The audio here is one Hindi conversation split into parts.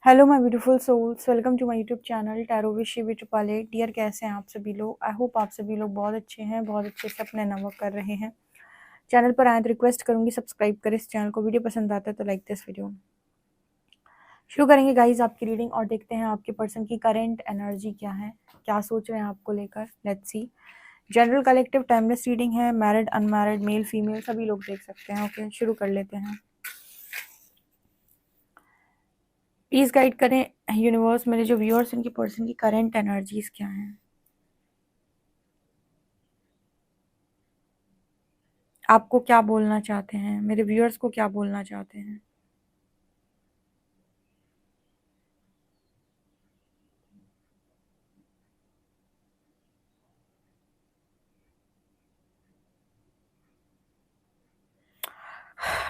Hello my beautiful souls, welcome to my YouTube channel tarot with Shivi Tripale. Dear, कैसे हैं आप सभी लोग? आई होप आप सभी लोग बहुत अच्छे हैं, बहुत अच्छे से अपने नमक कर रहे हैं। चैनल पर आए तो रिक्वेस्ट करूंगी सब्सक्राइब करें इस चैनल को। वीडियो पसंद आता है तो लाइक दिस वीडियो। शुरू करेंगे गाइज आपकी रीडिंग और देखते हैं आपके पर्सन की करेंट एनर्जी क्या है, क्या सोच रहे हैं आपको लेकर। Let's see. General collective timeless reading है। मैरिड अनमैरिड मेल फीमेल सभी लोग देख सकते हैं। ओके, शुरू कर लेते हैं। प्लीज गाइड करें यूनिवर्स, मेरे जो व्यूअर्स उनकी पर्सन की करेंट एनर्जीज क्या है। आपको क्या बोलना चाहते हैं, मेरे व्यूअर्स को क्या बोलना चाहते हैं।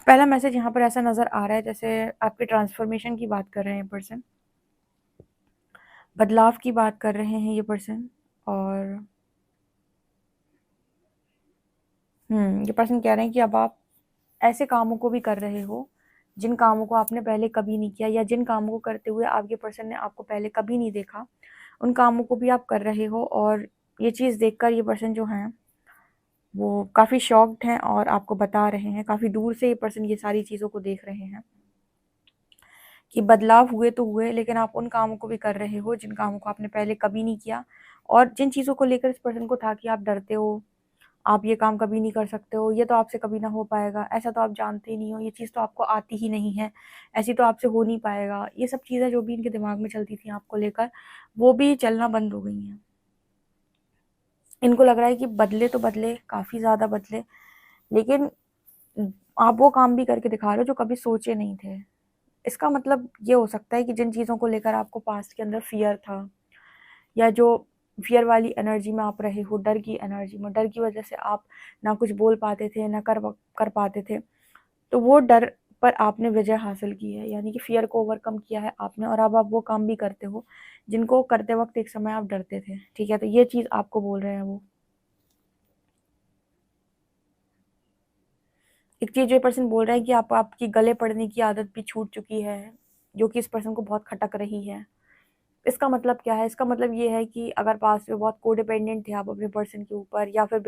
पहला मैसेज यहाँ पर ऐसा नजर आ रहा है जैसे आपके ट्रांसफॉर्मेशन की बात कर रहे हैं पर्सन, बदलाव की बात कर रहे हैं ये पर्सन। और ये पर्सन कह रहे हैं कि अब आप ऐसे कामों को भी कर रहे हो जिन कामों को आपने पहले कभी नहीं किया, या जिन कामों को करते हुए आपके पर्सन ने आपको पहले कभी नहीं देखा, उन कामों को भी आप कर रहे हो। और ये चीज़ देखकर ये पर्सन जो है वो काफ़ी शॉक्ड हैं और आपको बता रहे हैं। काफ़ी दूर से ये पर्सन ये सारी चीज़ों को देख रहे हैं कि बदलाव हुए तो हुए, लेकिन आप उन कामों को भी कर रहे हो जिन कामों को आपने पहले कभी नहीं किया। और जिन चीज़ों को लेकर इस पर्सन को था कि आप डरते हो, आप ये काम कभी नहीं कर सकते हो, ये तो आपसे कभी ना हो पाएगा, ऐसा तो आप जानते ही नहीं हो, ये चीज़ तो आपको आती ही नहीं है, ऐसी तो आपसे हो नहीं पाएगा, ये सब चीज़ें जो भी इनके दिमाग में चलती थी आपको लेकर, वो भी चलना बंद हो गई हैं। इनको लग रहा है कि बदले तो बदले, काफ़ी ज़्यादा बदले, लेकिन आप वो काम भी करके दिखा रहे हो जो कभी सोचे नहीं थे। इसका मतलब ये हो सकता है कि जिन चीज़ों को लेकर आपको पास्ट के अंदर फियर था, या जो फियर वाली एनर्जी में आप रहे हो, डर की एनर्जी में, डर की वजह से आप ना कुछ बोल पाते थे ना कर पाते थे, तो वो डर पर आपने विजय हासिल की है, यानी कि फियर को ओवरकम किया है आपने। और अब आप वो काम भी करते हो जिनको करते वक्त एक समय आप डरते थे। ठीक है, तो ये चीज़ आपको बोल रहे हैं वो। एक चीज़ जो ये पर्सन बोल रहा है कि आपकी गले पड़ने की आदत भी छूट चुकी है, जो कि इस पर्सन को बहुत खटक रही है। इसका मतलब क्या है? इसका मतलब ये है कि अगर पास्ट में बहुत कोडिपेंडेंट थे आप अपने पर्सन के ऊपर, या फिर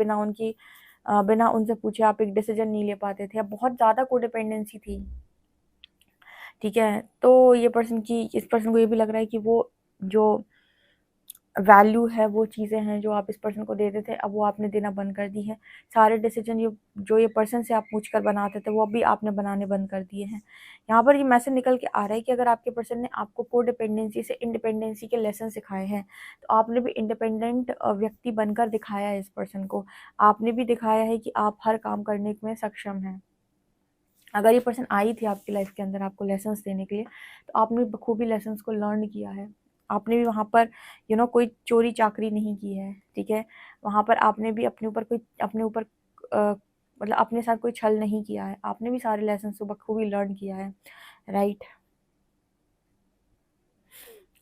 बिना उनसे पूछे आप एक डिसीजन नहीं ले पाते थे, या बहुत ज़्यादा कोडिपेंडेंसी थी। ठीक है, तो इस पर्सन को ये भी लग रहा है कि वो जो वैल्यू है, वो चीज़ें हैं जो आप इस पर्सन को देते थे, अब वो आपने देना बंद कर दी है। सारे डिसीजन ये पर्सन से आप पूछ कर बनाते थे, वो अभी आपने बनाने बंद कर दिए हैं। यहाँ पर ये मैसेज निकल के आ रहा है कि अगर आपके पर्सन ने आपको कोडिपेंडेंसी से इंडिपेंडेंसी के लेसन सिखाए हैं, तो आपने भी इंडिपेंडेंट व्यक्ति बनकर दिखाया है इस पर्सन को। आपने भी दिखाया है कि आप हर काम करने में सक्षम हैं। अगर ये पर्सन आई थी आपकी लाइफ के अंदर आपको लेसन्स देने के लिए, तो आपने बखूबी लेसन्स को लर्न किया है। आपने भी वहाँ पर कोई चोरी चाकरी नहीं की है। ठीक है, वहाँ पर आपने भी अपने ऊपर मतलब अपने साथ कोई छल नहीं किया है। आपने भी सारे लेसन्स को बखूबी लर्न किया है, राइट।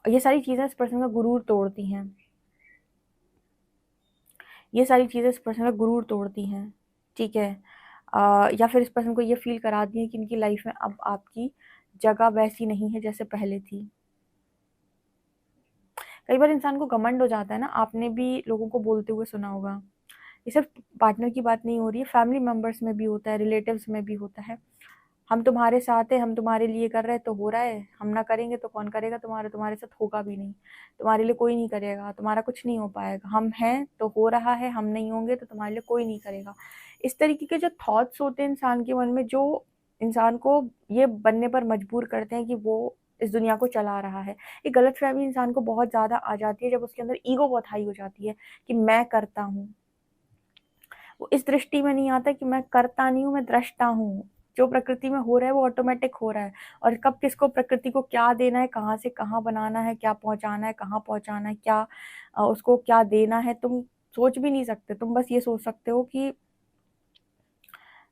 और ये सारी चीज़ें इस पर्सन का गुरूर तोड़ती हैं। ये सारी चीज़ें इस पर्सन का गुरूर तोड़ती हैं। ठीक है, या फिर इस पर्सन को ये फील कराती हैं कि इनकी लाइफ में अब आपकी जगह वैसी नहीं है जैसे पहले थी। कई बार इंसान को घमंड हो जाता है ना, आपने भी लोगों को बोलते हुए सुना होगा। ये सिर्फ पार्टनर की बात नहीं हो रही है, फैमिली मेम्बर्स में भी होता है, रिलेटिव्स में भी होता है। हम तुम्हारे साथ हैं, हम तुम्हारे लिए कर रहे हैं तो हो रहा है, हम ना करेंगे तो कौन करेगा? तुम्हारे साथ होगा भी नहीं, तुम्हारे लिए कोई नहीं करेगा, तुम्हारा कुछ नहीं हो पाएगा। हम हैं तो हो रहा है, हम नहीं होंगे तो तुम्हारे लिए कोई नहीं करेगा। इस तरीके के जो थॉट्स होते हैं इंसान के मन में, जो इंसान को ये बनने पर मजबूर करते हैं कि वो इस दुनिया को चला रहा है। ये गलतफहमी इंसान को बहुत ज़्यादा आ जाती है जब उसके अंदर ईगो बहुत हाई हो जाती है कि मैं करता हूँ। वो इस दृष्टि में नहीं आता कि मैं करता नहीं हूँ, मैं दृष्टा हूँ। जो प्रकृति में हो रहा है वो ऑटोमेटिक हो रहा है, और कब किसको प्रकृति को क्या देना है, कहाँ से कहाँ बनाना है, क्या पहुँचाना है, कहाँ पहुँचाना है, क्या उसको क्या देना है, तुम सोच भी नहीं सकते। तुम बस ये सोच सकते हो कि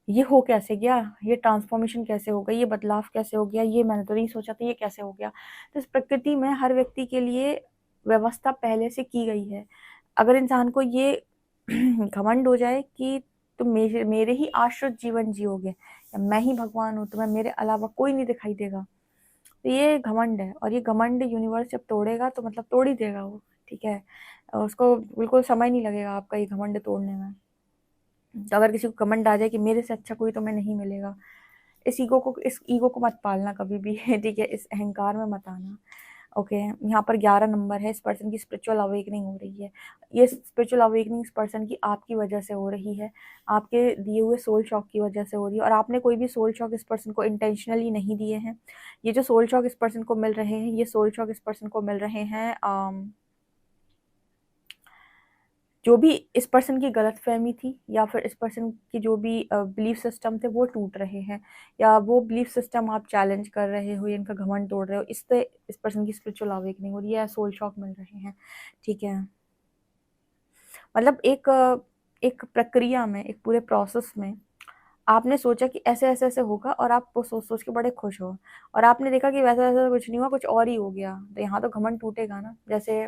ये हो कैसे गया, ये ट्रांसफॉर्मेशन कैसे हो गई, ये बदलाव कैसे हो गया, ये मैंने तो नहीं सोचा था, ये कैसे हो गया। तो इस प्रकृति में हर व्यक्ति के लिए व्यवस्था पहले से की गई है। अगर इंसान को ये घमंड हो जाए कि तुम मेरे मेरे ही आश्रित जीवन जियोगे, या मैं ही भगवान हूँ, तुम्हें मेरे अलावा कोई नहीं दिखाई देगा, तो ये घमंड है, और ये घमंड यूनिवर्स जब तोड़ेगा तो मतलब तोड़ ही देगा वो, ठीक है। उसको बिल्कुल समय नहीं लगेगा आपका ये घमंड तोड़ने में। तो अगर किसी को घमंड आ जाए कि मेरे से अच्छा कोई तुम्हें नहीं मिलेगा, इस ईगो को मत पालना कभी भी ठीक है, इस अहंकार में मत आना। ओके, यहाँ पर 11 नंबर है, इस पर्सन की स्पिरिचुअल अवेकनिंग हो रही है। ये स्पिरिचुअल अवेकनिंग इस पर्सन की आपकी वजह से हो रही है, आपके दिए हुए सोल शॉक की वजह से हो रही है, और आपने कोई भी सोल शॉक इस पर्सन को इंटेंशनली नहीं दिए हैं। ये जो सोल शॉक इस पर्सन को मिल रहे हैं, ये सोल शॉक इस पर्सन को मिल रहे हैं जो भी इस पर्सन की गलतफहमी थी, या फिर इस पर्सन की जो भी बिलीफ सिस्टम थे वो टूट रहे हैं, या वो बिलीफ सिस्टम आप चैलेंज कर रहे हो या इनका घमंड तोड़ रहे हो, इससे इस पर्सन की स्पिरिचुअल अवेकनिंग हो रही है, सोल शॉक मिल रहे हैं, ठीक है। मतलब एक प्रक्रिया में, एक पूरे प्रोसेस में आपने सोचा कि ऐसे ऐसे ऐसे होगा, और आप वो सोच सोच के बड़े खुश हो, और आपने देखा कि वैसा वैसा कुछ नहीं हुआ, कुछ और ही हो गया, तो यहाँ तो घमंड टूटेगा ना। जैसे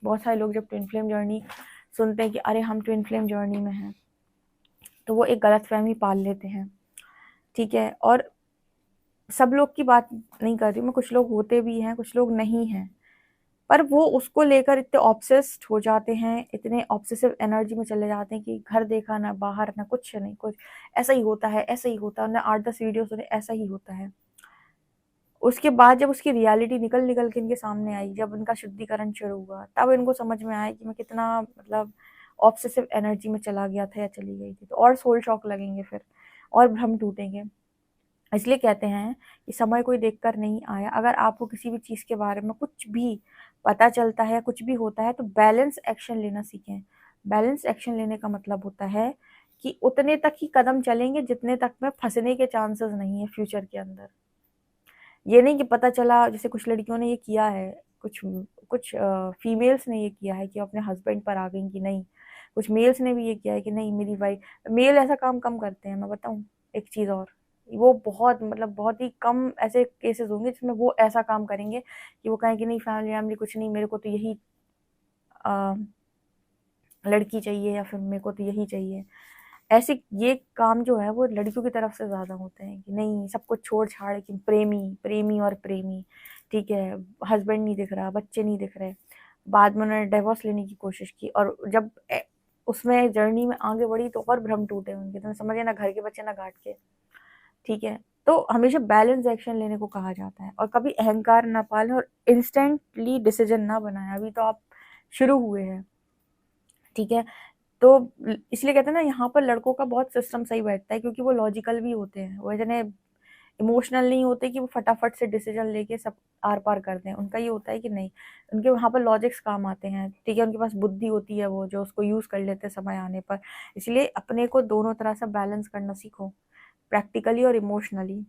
बहुत सारे लोग जब ट्विन फ्लेम जर्नी सुनते हैं कि अरे हम ट्विन फ्लेम जर्नी में हैं, तो वो एक गलतफहमी पाल लेते हैं, ठीक है। और सब लोग की बात नहीं कर रही मैं, कुछ लोग होते भी हैं, कुछ लोग नहीं हैं, पर वो उसको लेकर इतने ऑब्सेस्ड हो जाते हैं, इतने ऑब्सेसिव एनर्जी में चले जाते हैं कि घर देखा ना बाहर ना कुछ नहीं, कुछ ऐसा ही होता है, ऐसा ही होता है ना, 8-10 वीडियो सुने ऐसा ही होता है। उसके बाद जब उसकी रियलिटी निकल निकल के इनके सामने आई, जब उनका शुद्धिकरण शुरू हुआ, तब इनको समझ में आया कि मैं कितना मतलब ऑब्सेसिव एनर्जी में चला गया था या चली गई थी। तो और सोल शॉक लगेंगे फिर, और भ्रम टूटेंगे। इसलिए कहते हैं कि समय कोई देखकर नहीं आया। अगर आपको किसी भी चीज़ के बारे में कुछ भी पता चलता है, कुछ भी होता है, तो बैलेंस एक्शन लेना सीखें। बैलेंस एक्शन लेने का मतलब होता है कि उतने तक ही कदम चलेंगे जितने तक में फंसने के चांसेस नहीं है फ्यूचर के अंदर। ये नहीं कि पता चला, जैसे कुछ लड़कियों ने ये किया है, कुछ कुछ फीमेल्स ने ये किया है कि अपने हस्बैंड पर आ गई कि नहीं, कुछ मेल्स ने भी ये किया है कि नहीं मेरी वाइफ। मेल ऐसा काम कम करते हैं, मैं बताऊं एक चीज़ और, वो बहुत मतलब बहुत ही कम ऐसे केसेस होंगे जिसमें वो ऐसा काम करेंगे कि वो कहें कि नहीं फैमिली वैमिली कुछ नहीं, मेरे को तो यही अ, लड़की चाहिए, या फिर मेरे को तो यही चाहिए। ऐसे ये काम जो है वो लड़कियों की तरफ से ज़्यादा होते हैं कि नहीं सब कुछ छोड़ छाड़ के प्रेमी प्रेमी और प्रेमी, ठीक है। हस्बैंड नहीं दिख रहा, बच्चे नहीं दिख रहे, बाद में उन्होंने डिवोर्स लेने की कोशिश की, और जब उसमें जर्नी में आगे बढ़ी तो और भ्रम टूटे उनके, तो समझिए ना घर के बच्चे ना घाट के, ठीक है। तो हमेशा बैलेंस एक्शन लेने को कहा जाता है, और कभी अहंकार ना पालें और इंस्टेंटली डिसीजन ना बनाएं। अभी तो आप शुरू हुए हैं, ठीक है। तो इसलिए कहते हैं ना, यहाँ पर लड़कों का बहुत सिस्टम सही बैठता है, क्योंकि वो लॉजिकल भी होते हैं, वो इतने इमोशनल नहीं होते कि वो फटाफट से डिसीजन लेके सब आर पार कर दें। उनका ये होता है कि नहीं, उनके वहाँ पर लॉजिक्स काम आते हैं, ठीक है। उनके पास बुद्धि होती है, वो जो उसको यूज़ कर लेते हैं समय आने पर। इसलिए अपने को दोनों तरह से बैलेंस करना सीखो, प्रैक्टिकली और इमोशनली,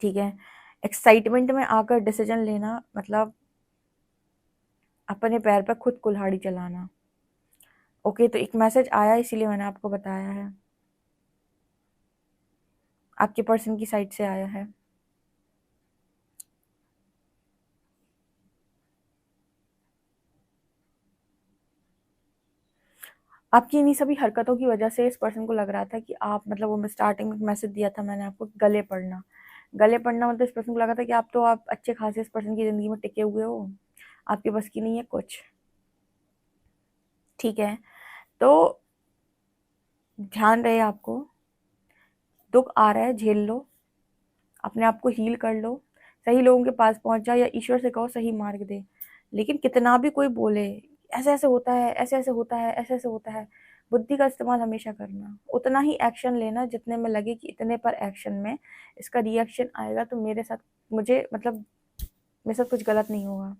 ठीक है। एक्साइटमेंट में आकर डिसीजन लेना मतलब अपने पैर पर खुद कुल्हाड़ी चलाना। ओके, तो एक मैसेज आया इसीलिए मैंने आपको बताया है, आपके पर्सन की साइड से आया है। आपकी इन्हीं सभी हरकतों की वजह से इस पर्सन को लग रहा था कि आप मतलब वो मैं स्टार्टिंग में मैसेज दिया था मैंने आपको, गले पड़ना। गले पड़ना मतलब इस पर्सन को लगा था कि आप तो आप अच्छे खासे इस पर्सन की ज़िंदगी में टिके हुए हो, आपके बस की नहीं है कुछ, ठीक है। तो ध्यान रहे आपको, दुख आ रहा है झेल लो, अपने आप को हील कर लो, सही लोगों के पास पहुंच जाओ, या ईश्वर से कहो सही मार्ग दे। लेकिन कितना भी कोई बोले ऐसे ऐसे होता है, ऐसे ऐसे होता है, ऐसे ऐसे होता है, बुद्धि का इस्तेमाल हमेशा करना, उतना ही एक्शन लेना जितने में लगे कि इतने पर एक्शन में इसका रिएक्शन आएगा तो मेरे साथ मुझे मतलब मेरे साथ कुछ गलत नहीं होगा।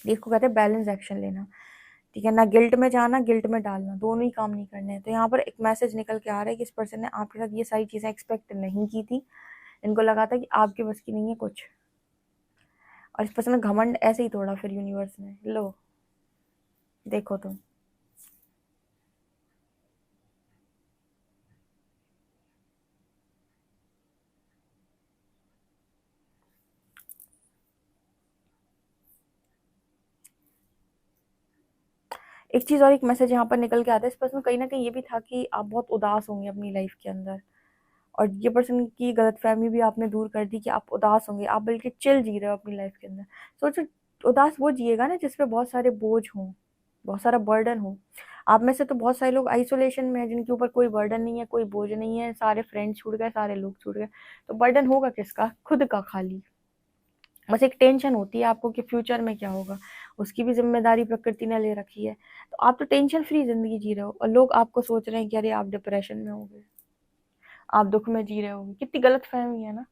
इसको कहते हैं बैलेंस एक्शन लेना, ठीक है। ना गिल्ट में जाना, गिल्ट में डालना, दोनों ही काम नहीं करने हैं। तो यहाँ पर एक मैसेज निकल के आ रहा है कि इस पर्सन ने आपके साथ ये सारी चीज़ें एक्सपेक्ट नहीं की थी, इनको लगा था कि आपके बस की नहीं है कुछ, और इस पर्सन ने घमंड ऐसे ही तोड़ा फिर यूनिवर्स ने, लो देखो तुम। एक चीज़ और, एक मैसेज यहाँ पर निकल के आता है, इस पर्सन कहीं ना कहीं ये भी था कि आप बहुत उदास होंगे अपनी लाइफ के अंदर, और ये पर्सन की गलतफहमी भी आपने दूर कर दी कि आप उदास होंगे, आप बल्कि चिल जी रहे हो अपनी लाइफ के अंदर। सोचो, उदास वो जिएगा ना जिस पे बहुत सारे बोझ हों, बहुत सारा बर्डन हो। आप में से तो बहुत सारे लोग आइसोलेशन में है, जिनके ऊपर कोई बर्डन नहीं है, कोई बोझ नहीं है, सारे फ्रेंड छूट गए, सारे लोग छूट गए, तो बर्डन होगा किसका? खुद का खाली। बस एक टेंशन होती है आपको कि फ्यूचर में क्या होगा, उसकी भी जिम्मेदारी प्रकृति ने ले रखी है। तो आप तो टेंशन फ्री जिंदगी जी रहे हो, और लोग आपको सोच रहे हैं कि अरे आप डिप्रेशन में होगे, आप दुख में जी रहे होगे। कितनी गलत फहमी है ना।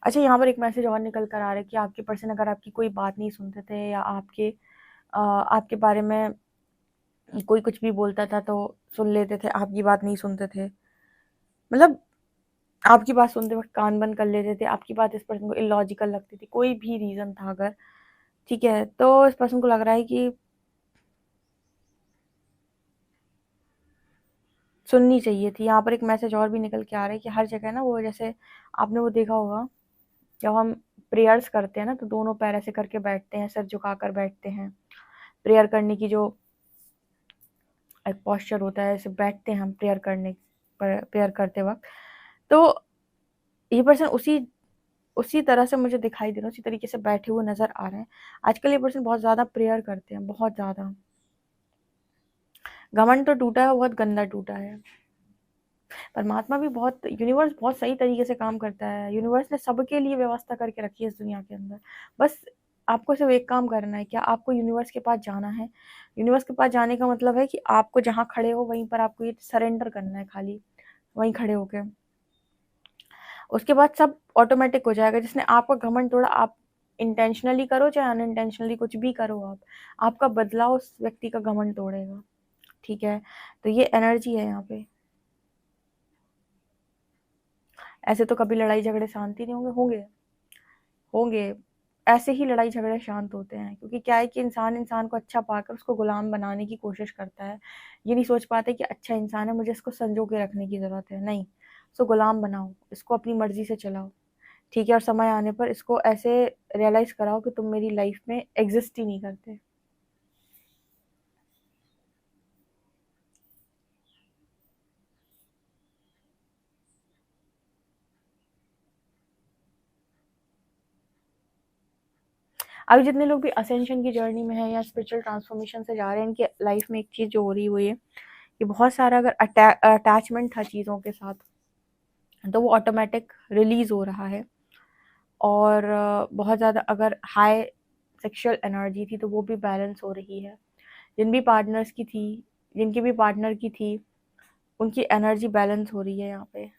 अच्छा, यहाँ पर एक मैसेज और निकल कर आ रहा है कि आपके पर्सन अगर आपकी कोई बात नहीं सुनते थे, या आपके बारे में कोई कुछ भी बोलता था तो सुन लेते थे, आपकी बात नहीं सुनते थे, मतलब आपकी बात सुनते वक्त कान बंद कर लेते थे, आपकी बात इस पर्सन को इलॉजिकल लगती थी, कोई भी रीजन था अगर, ठीक है, तो इस पर्सन को लग रहा है कि सुननी चाहिए थी। यहाँ पर एक मैसेज और भी निकल के आ रहा है कि हर जगह ना, वो जैसे आपने वो देखा होगा, जब हम प्रेयर्स करते हैं ना तो दोनों पैर ऐसे करके बैठते हैं, सर झुकाकर बैठते हैं। प्रेयर करने की जो एक पोस्चर होता है, ऐसे बैठते हैं हम प्रेयर करते वक्त। तो ये पर्सन उसी उसी तरह से मुझे दिखाई दे रहा है, उसी तरीके से बैठे हुए नजर आ रहे हैं। आजकल ये पर्सन बहुत ज्यादा प्रेयर करते हैं, बहुत ज्यादा। घमंड तो टूटा है, बहुत गंदा टूटा है। परमात्मा भी बहुत, यूनिवर्स बहुत सही तरीके से काम करता है। यूनिवर्स ने सबके लिए व्यवस्था करके रखी है इस दुनिया के अंदर। बस आपको सिर्फ एक काम करना है, क्या आपको यूनिवर्स के पास जाना है। यूनिवर्स के पास जाने का मतलब है कि आपको जहाँ खड़े हो वहीं पर आपको ये सरेंडर करना है, खाली वहीं खड़े होके। उसके बाद सब ऑटोमेटिक हो जाएगा। जिसने आपका घमंड तोड़ा, आप इंटेंशनली करो चाहे अनइंटेंशनली, कुछ भी करो आप, आपका बदलाव उस व्यक्ति का घमंड तोड़ेगा। ठीक है, तो ये एनर्जी है यहाँ पे। ऐसे तो कभी लड़ाई झगड़े शांति नहीं होंगे, होंगे होंगे। ऐसे ही लड़ाई झगड़े शांत होते हैं, क्योंकि क्या है कि इंसान इंसान को अच्छा पाकर उसको गुलाम बनाने की कोशिश करता है। ये नहीं सोच पाते कि अच्छा इंसान है, मुझे इसको संजो के रखने की जरूरत है। नहीं, इसको गुलाम बनाओ, इसको अपनी मर्जी से चलाओ। ठीक है, और समय आने पर इसको ऐसे रियलाइज कराओ कि तुम मेरी लाइफ में एग्जिस्ट ही नहीं करते। अभी जितने लोग भी असेंशन की जर्नी में है या स्पिरिचुअल ट्रांसफॉर्मेशन से जा रहे हैं, इनकी लाइफ में एक चीज जो हो रही हुई है कि बहुत सारा अगर अटैचमेंट था चीज़ों के साथ, तो वो ऑटोमेटिक रिलीज हो रहा है। और बहुत ज़्यादा अगर हाई सेक्सुअल एनर्जी थी तो वो भी बैलेंस हो रही है। जिन भी पार्टनर्स की थी, जिनकी भी पार्टनर की थी, उनकी एनर्जी बैलेंस हो रही है यहाँ पे।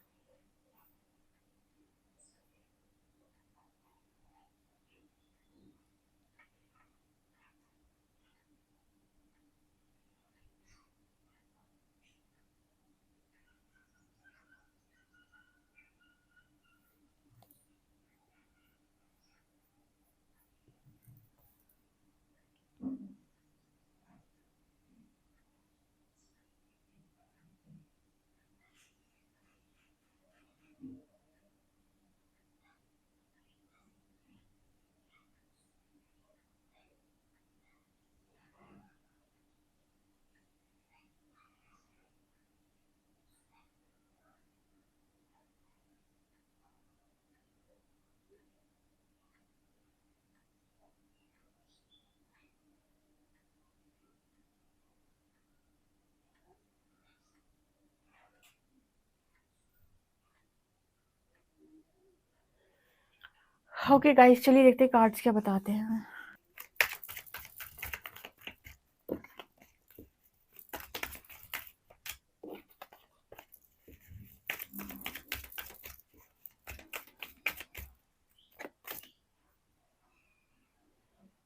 ओके गाइस, चलिए देखते हैं कार्ड्स क्या बताते हैं।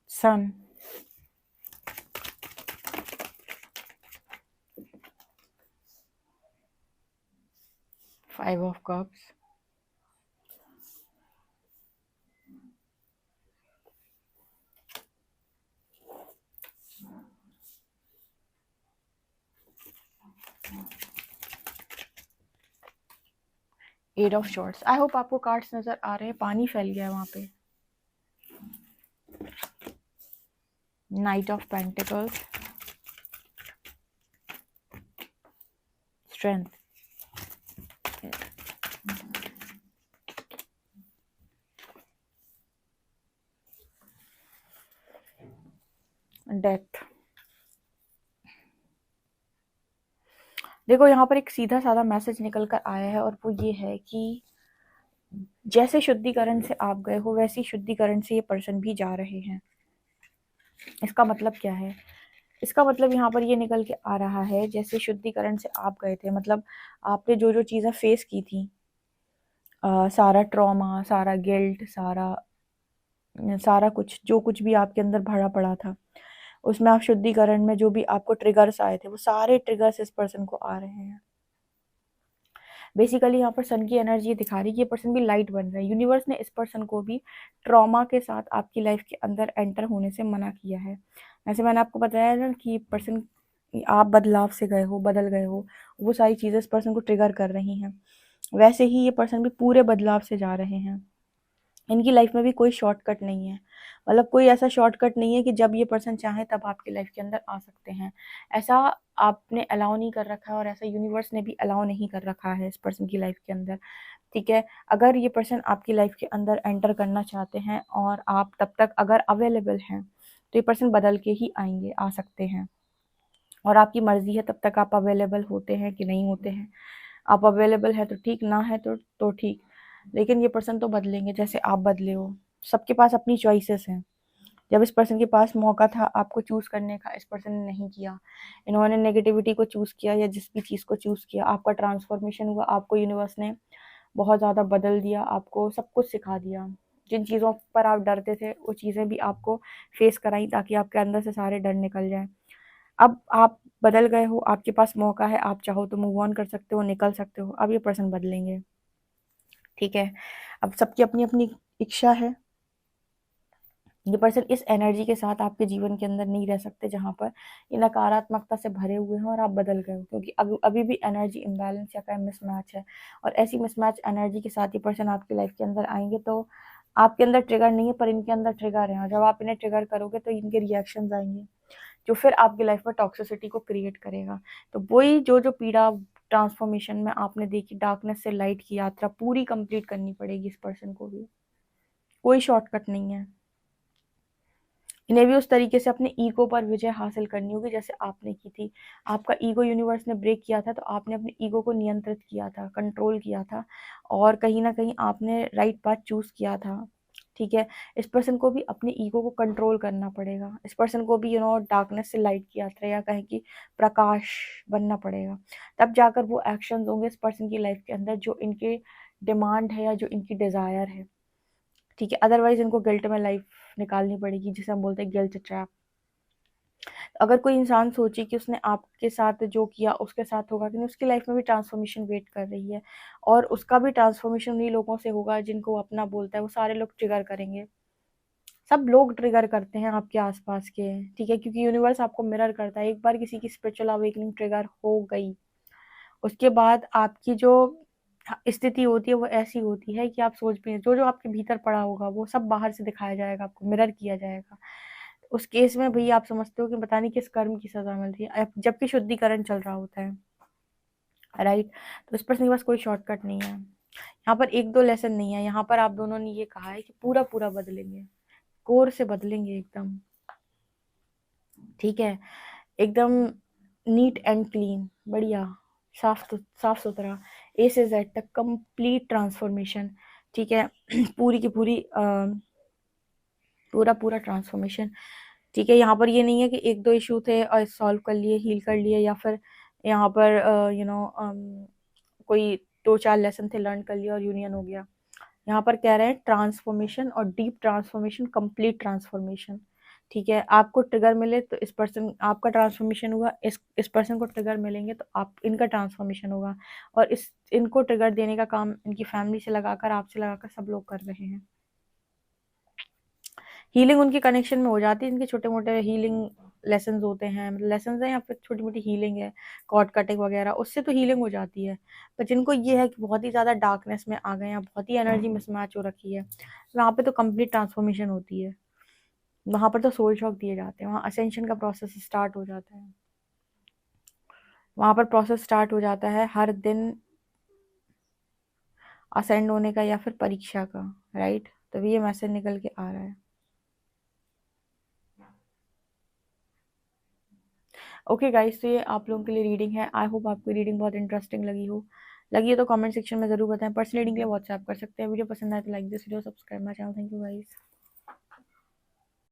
Sun, 5 of Cups, eight of swords. I hope आपको कार्ड्स नजर आ रहे हैं, पानी फैल गया है वहां पे। Night of pentacles, strength, death. देखो यहाँ पर एक सीधा साधा मैसेज निकल कर आया है और वो ये है कि जैसे शुद्धिकरण से आप गए हो वैसे ही शुद्धिकरण से ये पर्सन भी जा रहे हैं। इसका मतलब क्या है? इसका मतलब यहाँ पर ये निकल के आ रहा है जैसे शुद्धिकरण से आप गए थे, मतलब आपने जो जो चीज़ें फेस की थी, सारा ट्रॉमा, सारा गिल्ट, सारा सारा कुछ जो कुछ भी आपके अंदर भरा पड़ा था, उसमें आप शुद्धिकरण में जो भी आपको ट्रिगर्स आए थे वो सारे ट्रिगर्स इस पर्सन को आ रहे हैं। बेसिकली यहाँ पर सन की एनर्जी दिखा रही है कि ये पर्सन भी लाइट बन रहा है। यूनिवर्स ने इस पर्सन को भी ट्रॉमा के साथ आपकी लाइफ के अंदर एंटर होने से मना किया है। वैसे मैंने आपको बताया ना कि पर्सन, आप बदलाव से गए हो, बदल गए हो, वो सारी चीज़ें इस पर्सन को ट्रिगर कर रही हैं। वैसे ही ये पर्सन भी पूरे बदलाव से जा रहे हैं। इनकी लाइफ में भी कोई शॉर्टकट नहीं है, मतलब कोई ऐसा शॉर्टकट नहीं है कि जब ये पर्सन चाहे तब आपकी लाइफ के अंदर आ सकते हैं। ऐसा आपने अलाउ नहीं कर रखा है और ऐसा यूनिवर्स ने भी अलाउ नहीं कर रखा है इस पर्सन की लाइफ के अंदर। ठीक है, अगर ये पर्सन आपकी लाइफ के अंदर एंटर करना चाहते हैं और आप तब तक अगर अवेलेबल हैं तो ये पर्सन बदल के ही आएंगे, आ सकते हैं। और आपकी मर्जी है तब तक आप अवेलेबल होते हैं कि नहीं होते हैं। आप अवेलेबल है तो ठीक, ना है तो ठीक, लेकिन ये पर्सन तो बदलेंगे जैसे आप बदले हो। सबके पास अपनी चॉइसेस हैं। जब इस पर्सन के पास मौका था आपको चूज करने का, इस पर्सन ने नहीं किया। इन्होंने नेगेटिविटी को चूज किया या जिस भी चीज को चूज किया, आपका ट्रांसफॉर्मेशन हुआ, आपको यूनिवर्स ने बहुत ज्यादा बदल दिया, आपको सब कुछ सिखा दिया। जिन चीजों पर आप डरते थे वो चीजें भी आपको फेस कराई ताकि आपके अंदर से सारे डर निकल जाए। अब आप बदल गए हो, आपके पास मौका है, आप चाहो तो मूव ऑन कर सकते हो, निकल सकते हो। अब ये पर्सन बदलेंगे। ठीक है, अब सबकी अपनी अपनी इच्छा है। ये पर्सन इस एनर्जी के साथ आपके जीवन के अंदर नहीं रह सकते जहां पर ये नकारात्मकता से भरे हुए हैं और आप बदल गए हो, क्योंकि अभी भी एनर्जी इम्बैलेंस या कहीं मिसमैच है। और ऐसी मिसमैच एनर्जी के साथ ये पर्सन आपकी लाइफ के अंदर आएंगे तो आपके अंदर ट्रिगर नहीं है पर इनके अंदर ट्रिगर है, और जब आप इन्हें ट्रिगर करोगे तो इनके रिएक्शंस आएंगे जो फिर आपकी लाइफ में टॉक्सिसिटी को क्रिएट करेगा। तो वही जो जो पीड़ा ट्रांसफॉर्मेशन में आपने देखी, डार्कनेस से लाइट की यात्रा पूरी कंप्लीट करनी पड़ेगी इस पर्सन को भी। कोई शॉर्टकट नहीं है। इन्हें भी उस तरीके से अपने ईगो पर विजय हासिल करनी होगी जैसे आपने की थी। आपका ईगो यूनिवर्स ने ब्रेक किया था तो आपने अपने ईगो को नियंत्रित किया था, कंट्रोल किया था, और कहीं ना कहीं आपने राइट पाथ चूज किया था। ठीक है, इस पर्सन को भी अपने ईगो को कंट्रोल करना पड़ेगा। इस पर्सन को भी डार्कनेस से लाइट की यात्रा या कहें कि प्रकाश बनना पड़ेगा। तब जाकर वो एक्शंस होंगे इस पर्सन की लाइफ के अंदर जो इनके डिमांड है या जो इनकी डिजायर है। ठीक है, अदरवाइज इनको गिल्ट में लाइफ निकालनी पड़ेगी, जिसे हम बोलते हैं गिल्ट ट्रैप। अगर कोई इंसान सोचे कि उसने आपके साथ जो किया उसके साथ होगा कि नहीं, उसकी लाइफ में भी ट्रांसफॉर्मेशन वेट कर रही है, और उसका भी ट्रांसफॉर्मेशन उन्हीं लोगों से होगा जिनको वो अपना बोलता है। वो सारे लोग ट्रिगर करेंगे, सब लोग ट्रिगर करते हैं आपके आसपास के। ठीक है, क्योंकि यूनिवर्स आपको मिरर करता है। एक बार किसी की स्पिरिचुअल अवेकनिंग ट्रिगर हो गई, उसके बाद आपकी जो स्थिति होती है वो ऐसी होती है कि आप सोच भी नहीं, जो जो आपके भीतर पड़ा होगा वो सब बाहर से दिखाया जाएगा, आपको मिरर किया जाएगा। उस केस में भैया आप समझते हो कि पता नहीं किस कर्म की सजा मिल रही है, जबकि शुद्धिकरण चल रहा होता है। राइट, तो इस पर के पास कोई शॉर्टकट नहीं है। यहाँ पर एक दो लेसन नहीं है, यहाँ पर आप दोनों ने ये कहा है कि पूरा पूरा बदलेंगे, कोर से बदलेंगे एकदम। ठीक है, एकदम नीट एंड क्लीन, बढ़िया, साफ सुथरा, ए से जेड तक कंप्लीट ट्रांसफॉर्मेशन। ठीक है, पूरी की पूरी पूरा पूरा ट्रांसफॉर्मेशन। ठीक है, यहाँ पर ये नहीं है कि एक दो इशू थे और सॉल्व कर लिए, हील कर लिए, या फिर यहाँ पर कोई दो चार लेसन थे लर्न कर लिया और यूनियन हो गया। यहाँ पर कह रहे हैं ट्रांसफॉर्मेशन और डीप ट्रांसफॉर्मेशन, कंप्लीट ट्रांसफॉर्मेशन। ठीक है, आपको ट्रिगर मिले तो इस पर्सन आपका ट्रांसफॉर्मेशन हुआ, इस पर्सन को ट्रिगर मिलेंगे तो आप इनका ट्रांसफॉर्मेशन होगा, और इस इनको ट्रिगर देने का काम इनकी फैमिली से लगाकर, आपसे लगाकर सब लोग कर रहे हैं। हीलिंग उनके कनेक्शन में हो जाती है, इनके छोटे मोटे हीलिंग लेसन्स होते हैं, मतलब लेसन्स हैं या फिर छोटी मोटी हीलिंग है, कॉर्ड कटिंग वगैरह, उससे तो हीलिंग हो जाती है। पर जिनको ये है कि बहुत ही ज़्यादा डार्कनेस में आ गए हैं, बहुत ही एनर्जी मिसमैच हो रखी है, वहाँ पे तो कंप्लीट ट्रांसफॉर्मेशन होती है, वहाँ पर तो सोल शॉक दिए जाते हैं, वहाँ असेंशन का प्रोसेस स्टार्ट हो जाता है, वहाँ पर प्रोसेस स्टार्ट हो जाता है हर दिन असेंड होने का या फिर परीक्षा का, राइट। तो ये मैसेज निकल के आ रहा है। ओके गाइस, तो ये आप लोगों के लिए रीडिंग है। आई होप आपको रीडिंग बहुत इंटरेस्टिंग लगी है तो कमेंट सेक्शन में जरूर बताएं। पर्सनल रीडिंग के लिए व्हाट्सएप कर सकते हैं। वीडियो पसंद आए तो like this video, subscribe my channel. Thank you guys.